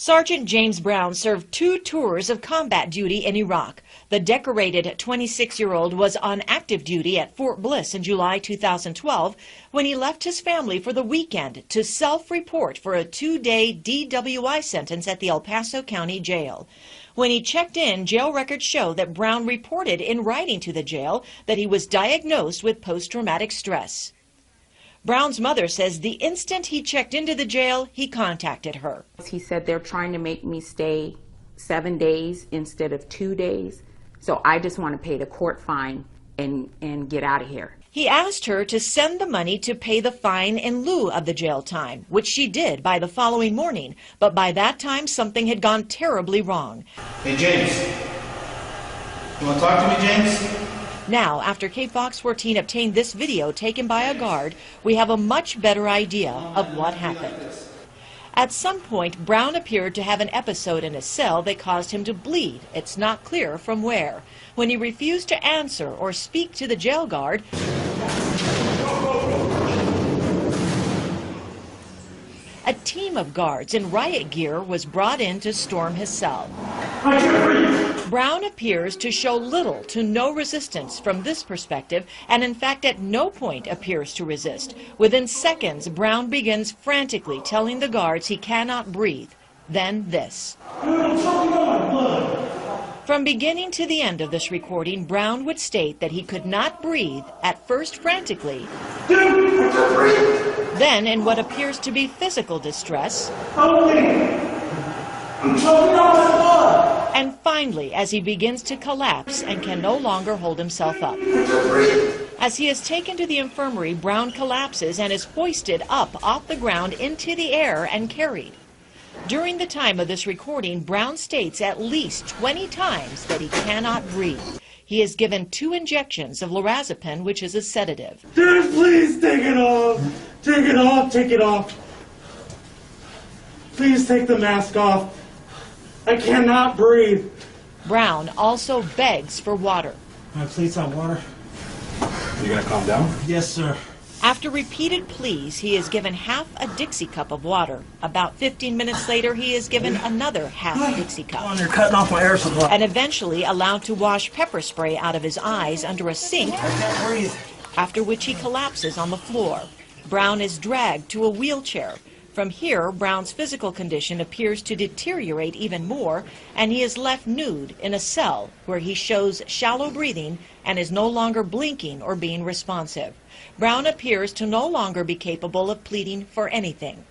Sergeant James Brown served 2 tours of combat duty in Iraq. The decorated 26-year-old was on active duty at Fort Bliss in July 2012 when he left his family for the weekend to self-report for a 2-day DWI sentence at the El Paso County Jail. When he checked in, jail records show that Brown reported in writing to the jail that he was diagnosed with post-traumatic stress. Brown's mother says the instant he checked into the jail, he contacted her. He said they're trying to make me stay 7 days instead of 2 days, so I just want to pay the court fine and get out of here. He asked her to send the money to pay the fine in lieu of the jail time, which she did by the following morning, but by that time something had gone terribly wrong. Hey James, you want to talk to me, James? Now, after KFOX 14 obtained this video taken by a guard, we have a much better idea of what happened. At some point, Brown appeared to have an episode in his cell that caused him to bleed. It's not clear from where. When he refused to answer or speak to the jail guard, a team of guards in riot gear was brought in to storm his cell. Brown appears to show little to no resistance from this perspective, and in fact at no point appears to resist. Within seconds, Brown begins frantically telling the guards he cannot breathe. Then this. From beginning to the end of this recording, Brown would state that he could not breathe, at first frantically, then in what appears to be physical distress, and finally as he begins to collapse and can no longer hold himself up. As he is taken to the infirmary, Brown collapses and is hoisted up off the ground into the air and carried. During the time of this recording, Brown states at least 20 times that he cannot breathe. He is given 2 injections of lorazepam, which is a sedative. Dude, please take it off. Take it off, take it off. Please take the mask off. I cannot breathe. Brown also begs for water. Please have water. You gonna calm down? Yes, sir. After repeated pleas, he is given half a Dixie cup of water. About 15 minutes later, he is given another half Dixie cup. You're cutting off my air supply. And eventually allowed to wash pepper spray out of his eyes under a sink, I can't breathe. after which he collapses on the floor. Brown is dragged to a wheelchair. From here, Brown's physical condition appears to deteriorate even more, and he is left nude in a cell where he shows shallow breathing and is no longer blinking or being responsive. Brown appears to no longer be capable of pleading for anything.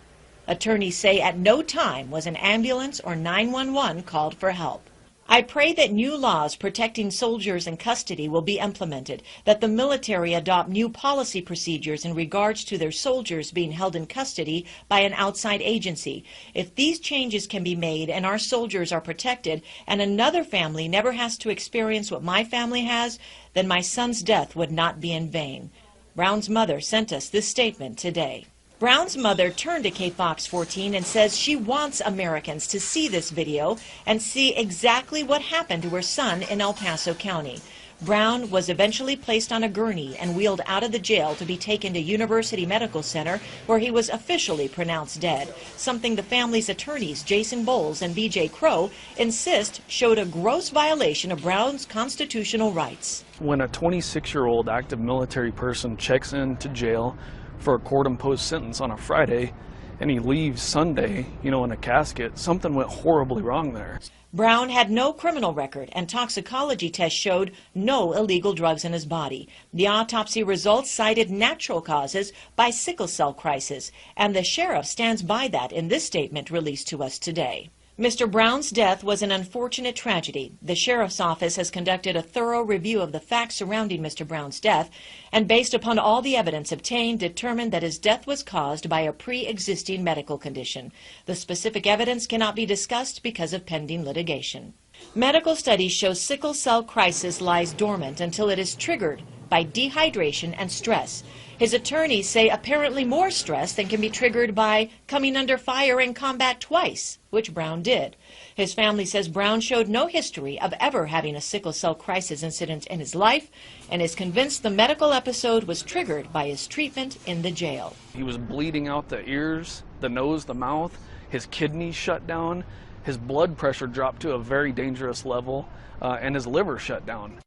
Attorneys say at no time was an ambulance or 911 called for help. I pray that new laws protecting soldiers in custody will be implemented, that the military adopt new policy procedures in regards to their soldiers being held in custody by an outside agency. If these changes can be made and our soldiers are protected and another family never has to experience what my family has, then my son's death would not be in vain. Brown's mother sent us this statement today. Brown's mother turned to KFOX 14 and says she wants Americans to see this video and see exactly what happened to her son in El Paso County. Brown was eventually placed on a gurney and wheeled out of the jail to be taken to University Medical Center, where he was officially pronounced dead, something the family's attorneys Jason Bowles and B.J. Crow insist showed a gross violation of Brown's constitutional rights. When a 26-year-old active military person checks into jail for a court-imposed sentence on a Friday, and he leaves Sunday, in a casket, something went horribly wrong there. Brown had no criminal record, and toxicology tests showed no illegal drugs in his body. The autopsy results cited natural causes by sickle cell crisis, and the sheriff stands by that in this statement released to us today. Mr. Brown's death was an unfortunate tragedy. The sheriff's office has conducted a thorough review of the facts surrounding Mr. Brown's death, and based upon all the evidence obtained, determined that his death was caused by a pre-existing medical condition. The specific evidence cannot be discussed because of pending litigation. Medical studies show sickle cell crisis lies dormant until it is triggered by dehydration and stress. His attorneys say apparently more stress than can be triggered by coming under fire in combat twice, which Brown did. His family says Brown showed no history of ever having a sickle cell crisis incident in his life and is convinced the medical episode was triggered by his treatment in the jail. He was bleeding out the ears, the nose, the mouth. his kidneys shut down, his blood pressure dropped to a very dangerous level, and his liver shut down.